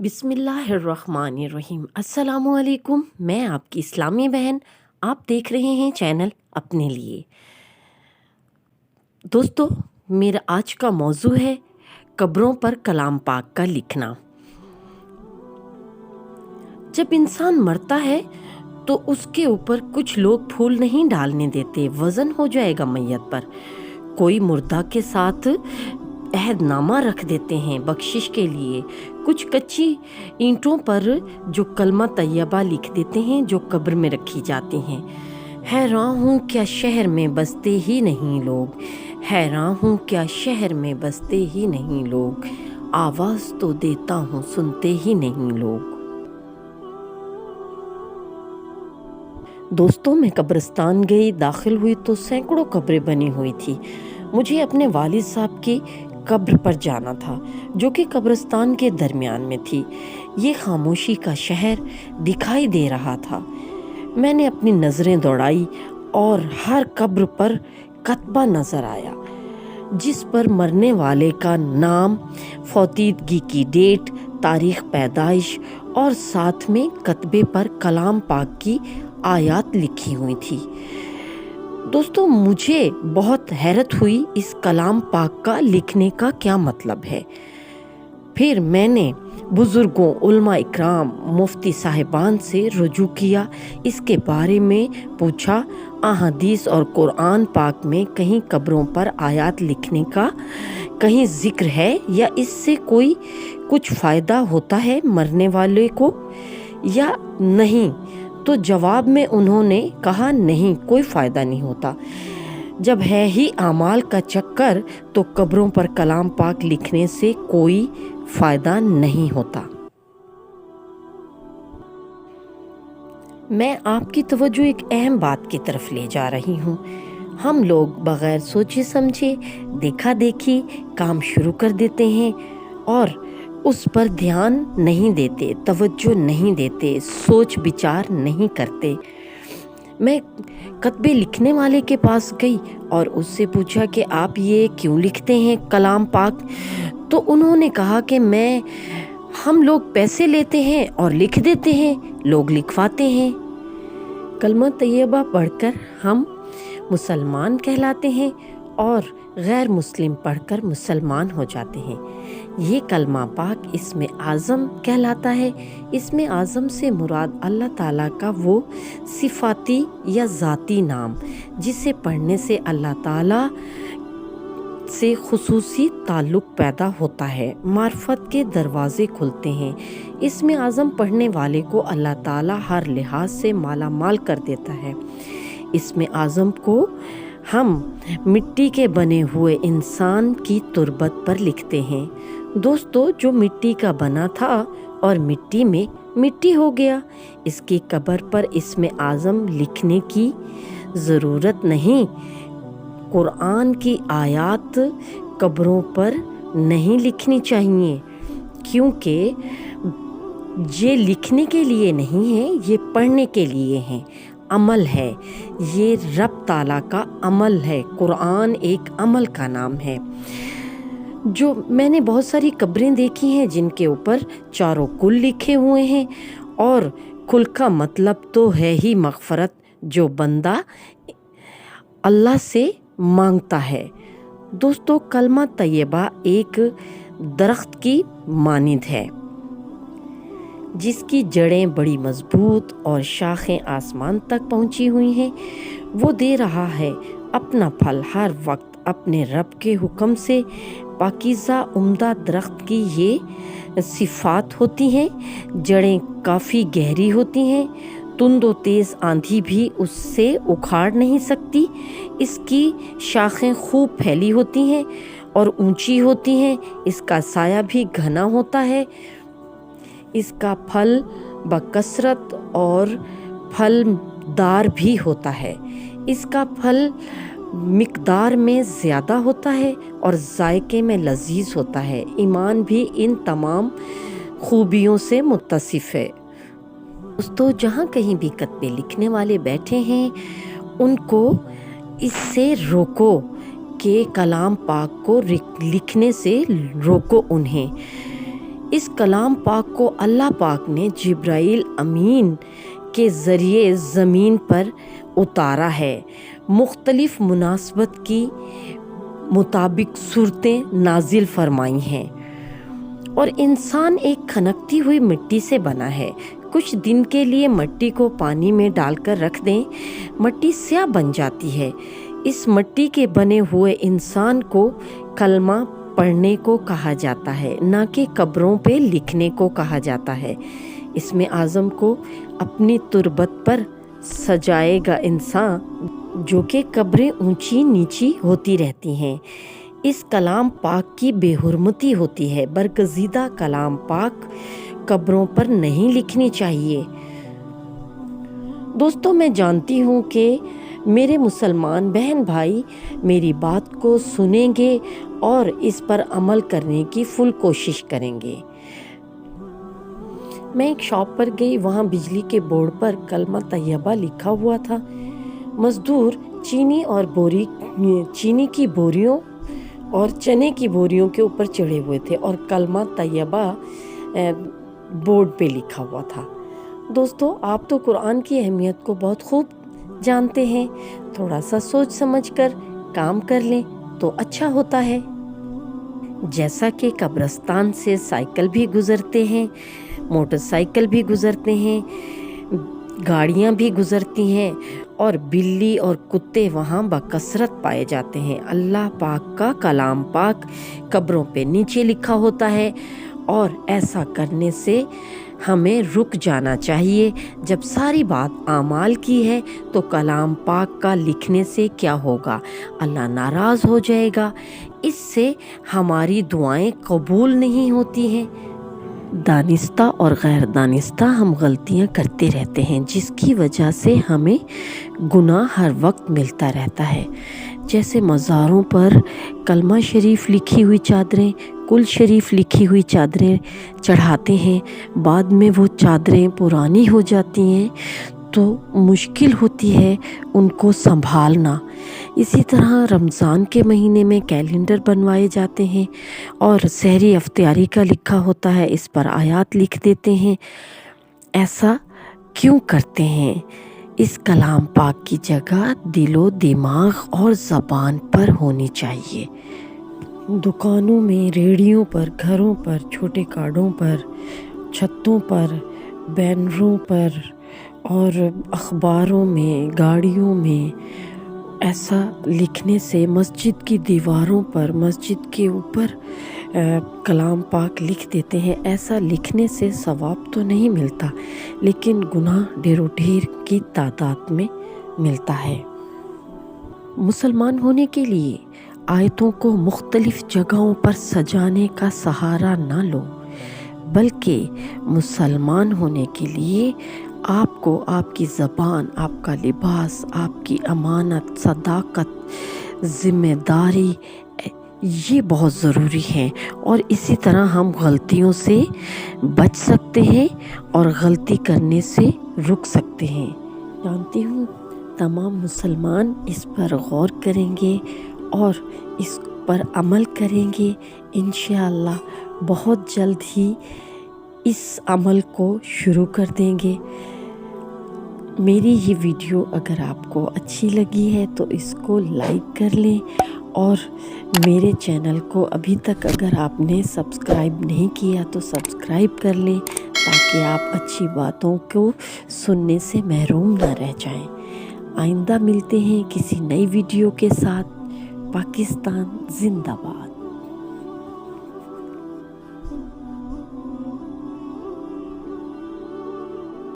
بسم اللہ الرحمن الرحیم۔ السلام علیکم، میں آپ کی اسلامی بہن، آپ دیکھ رہے ہیں چینل اپنے لیے۔ دوستو، میرا آج کا موضوع ہے قبروں پر کلام پاک کا لکھنا۔ جب انسان مرتا ہے تو اس کے اوپر کچھ لوگ پھول نہیں ڈالنے دیتے، وزن ہو جائے گا میت پر۔ کوئی مردہ کے ساتھ عہد نامہ رکھ دیتے ہیں بخشش کے لیے، کچھ کچی اینٹوں پر جو کلمہ طیبہ لکھ دیتے ہیں جو قبر میں رکھی جاتی ہیں۔ حیران ہوں کیا شہر میں بستے ہی نہیں لوگ، حیران ہوں کیا شہر میں بستے ہی نہیں لوگ، آواز تو دیتا ہوں سنتے ہی نہیں لوگ۔ دوستوں، میں قبرستان گئی، داخل ہوئی تو سینکڑوں قبریں بنی ہوئی تھی۔ مجھے اپنے والد صاحب کی قبر پر جانا تھا جو کہ قبرستان کے درمیان میں تھی۔ یہ خاموشی کا شہر دکھائی دے رہا تھا۔ میں نے اپنی نظریں دوڑائی اور ہر قبر پر کتبہ نظر آیا جس پر مرنے والے کا نام، فوتیدگی کی ڈیٹ، تاریخ پیدائش اور ساتھ میں کتبے پر کلام پاک کی آیات لکھی ہوئی تھی۔ دوستو، مجھے بہت حیرت ہوئی اس کلام پاک کا لکھنے کا کیا مطلب ہے۔ پھر میں نے بزرگوں، علماء اکرام، مفتی صاحبان سے رجوع کیا، اس کے بارے میں پوچھا۔ احادیث اور قرآن پاک میں کہیں قبروں پر آیات لکھنے کا کہیں ذکر ہے یا اس سے کوئی کچھ فائدہ ہوتا ہے مرنے والے کو یا نہیں؟ تو جواب میں انہوں نے کہا نہیں، کوئی فائدہ نہیں ہوتا۔ جب ہے ہی اعمال کا چکر تو قبروں پر کلام پاک لکھنے سے کوئی فائدہ نہیں ہوتا۔ میں آپ کی توجہ ایک اہم بات کی طرف لے جا رہی ہوں۔ ہم لوگ بغیر سوچے سمجھے، دیکھا دیکھی کام شروع کر دیتے ہیں اور اس پر دھیان نہیں دیتے، توجہ نہیں دیتے، سوچ بچار نہیں کرتے۔ میں کتبے لکھنے والے کے پاس گئی اور اس سے پوچھا کہ آپ یہ کیوں لکھتے ہیں کلام پاک؟ تو انہوں نے کہا کہ ہم لوگ پیسے لیتے ہیں اور لکھ دیتے ہیں، لوگ لکھواتے ہیں۔ کلمہ طیبہ پڑھ کر ہم مسلمان کہلاتے ہیں اور غیر مسلم پڑھ کر مسلمان ہو جاتے ہیں۔ یہ کلمہ پاک اسم اعظم کہلاتا ہے۔ اسم اعظم سے مراد اللہ تعالیٰ کا وہ صفاتی یا ذاتی نام جسے پڑھنے سے اللہ تعالیٰ سے خصوصی تعلق پیدا ہوتا ہے، معرفت کے دروازے کھلتے ہیں۔ اسم اعظم پڑھنے والے کو اللہ تعالیٰ ہر لحاظ سے مالا مال کر دیتا ہے۔ اسم اعظم کو ہم مٹی کے بنے ہوئے انسان کی تربت پر لکھتے ہیں۔ دوستو، جو مٹی کا بنا تھا اور مٹی میں مٹی ہو گیا، اس کی قبر پر اسم اعظم لکھنے کی ضرورت نہیں۔ قرآن کی آیات قبروں پر نہیں لکھنی چاہیے کیونکہ یہ لکھنے کے لیے نہیں ہے، یہ پڑھنے کے لیے ہے، عمل ہے، یہ رب تعالیٰ کا عمل ہے۔ قرآن ایک عمل کا نام ہے۔ جو میں نے بہت ساری قبریں دیکھی ہیں جن کے اوپر چاروں کل لکھے ہوئے ہیں، اور کل کا مطلب تو ہے ہی مغفرت، جو بندہ اللہ سے مانگتا ہے۔ دوستو، کلمہ طیبہ ایک درخت کی مانند ہے جس کی جڑیں بڑی مضبوط اور شاخیں آسمان تک پہنچی ہوئی ہیں۔ وہ دے رہا ہے اپنا پھل ہر وقت اپنے رب کے حکم سے۔ پاکیزہ عمدہ درخت کی یہ صفات ہوتی ہیں۔ جڑیں کافی گہری ہوتی ہیں، تند و تیز آندھی بھی اس سے اکھاڑ نہیں سکتی۔ اس کی شاخیں خوب پھیلی ہوتی ہیں اور اونچی ہوتی ہیں۔ اس کا سایہ بھی گھنا ہوتا ہے۔ اس کا پھل بکثرت اور پھل دار بھی ہوتا ہے۔ اس کا پھل مقدار میں زیادہ ہوتا ہے اور ذائقے میں لذیذ ہوتا ہے۔ ایمان بھی ان تمام خوبیوں سے متصف ہے۔ دوستو، جہاں کہیں بھی کتبے لکھنے والے بیٹھے ہیں ان کو اس سے روکو کہ کلام پاک کو لکھنے سے روکو انہیں۔ اس کلام پاک کو اللہ پاک نے جبرائیل امین کے ذریعے زمین پر اتارا ہے، مختلف مناسبت کی مطابق صورتیں نازل فرمائی ہیں، اور انسان ایک کھنکتی ہوئی مٹی سے بنا ہے۔ کچھ دن کے لیے مٹی کو پانی میں ڈال کر رکھ دیں، مٹی سیاہ بن جاتی ہے۔ اس مٹی کے بنے ہوئے انسان کو کلمہ پڑھنے کو کہا جاتا ہے، نہ کہ قبروں پہ لکھنے کو کہا جاتا ہے۔ اس میں اعظم کو اپنی تربت پر سجائے گا انسان، جو کہ قبریں اونچی نیچی ہوتی رہتی ہیں۔ اس کلام پاک کی بے حرمتی ہوتی ہے۔ برگزیدہ کلام پاک قبروں پر نہیں لکھنی چاہیے۔ دوستوں، میں جانتی ہوں کہ میرے مسلمان بہن بھائی میری بات کو سنیں گے اور اس پر عمل کرنے کی فل کوشش کریں گے۔ میں ایک شاپ پر گئی، وہاں بجلی کے بورڈ پر کلمہ طیبہ لکھا ہوا تھا۔ مزدور چینی کی بوریوں اور چنے کی بوریوں کے اوپر چڑھے ہوئے تھے اور کلمہ طیبہ بورڈ پہ لکھا ہوا تھا۔ دوستو، آپ تو قرآن کی اہمیت کو بہت خوب جانتے ہیں، تھوڑا سا سوچ سمجھ کر کام کر لیں تو اچھا ہوتا ہے۔ جیسا کہ قبرستان سے سائیکل بھی گزرتے ہیں، موٹر سائیکل بھی گزرتے ہیں، گاڑیاں بھی گزرتی ہیں، اور بلی اور کتے وہاں بکثرت پائے جاتے ہیں، اللہ پاک کا کلام پاک قبروں پہ نیچے لکھا ہوتا ہے، اور ایسا کرنے سے ہمیں رک جانا چاہیے۔ جب ساری بات اعمال کی ہے تو کلام پاک کا لکھنے سے کیا ہوگا؟ اللہ ناراض ہو جائے گا، اس سے ہماری دعائیں قبول نہیں ہوتی ہیں۔ دانستہ اور غیر دانستہ ہم غلطیاں کرتے رہتے ہیں، جس کی وجہ سے ہمیں گناہ ہر وقت ملتا رہتا ہے۔ جیسے مزاروں پر کلمہ شریف لکھی ہوئی چادریں، کل شریف لکھی ہوئی چادریں چڑھاتے ہیں، بعد میں وہ چادریں پرانی ہو جاتی ہیں تو مشکل ہوتی ہے ان کو سنبھالنا۔ اسی طرح رمضان کے مہینے میں کیلنڈر بنوائے جاتے ہیں اور سحری افطاری کا لکھا ہوتا ہے، اس پر آیات لکھ دیتے ہیں۔ ایسا کیوں کرتے ہیں؟ اس کلام پاک کی جگہ دل و دماغ اور زبان پر ہونی چاہیے۔ دکانوں میں، ریڑھیوں پر، گھروں پر، چھوٹے کارڈوں پر، چھتوں پر، بینروں پر اور اخباروں میں، گاڑیوں میں ایسا لکھنے سے، مسجد کی دیواروں پر، مسجد کے اوپر کلام پاک لکھ دیتے ہیں، ایسا لکھنے سے ثواب تو نہیں ملتا، لیکن گناہ ڈھیر و ڈھیر کی تعداد میں ملتا ہے۔ مسلمان ہونے کے لیے آیتوں کو مختلف جگہوں پر سجانے کا سہارا نہ لو، بلکہ مسلمان ہونے کے لیے آپ کو آپ کی زبان، آپ کا لباس، آپ کی امانت، صداقت، ذمہ داری، یہ بہت ضروری ہے، اور اسی طرح ہم غلطیوں سے بچ سکتے ہیں اور غلطی کرنے سے رک سکتے ہیں۔ جانتی ہوں تمام مسلمان اس پر غور کریں گے اور اس پر عمل کریں گے، انشاءاللہ بہت جلد ہی اس عمل کو شروع کر دیں گے۔ میری یہ ویڈیو اگر آپ کو اچھی لگی ہے تو اس کو لائک کر لیں، اور میرے چینل کو ابھی تک اگر آپ نے سبسکرائب نہیں کیا تو سبسکرائب کر لیں، تاکہ آپ اچھی باتوں کو سننے سے محروم نہ رہ جائیں۔ آئندہ ملتے ہیں کسی نئی ویڈیو کے ساتھ۔ پاکستان زندہ باد۔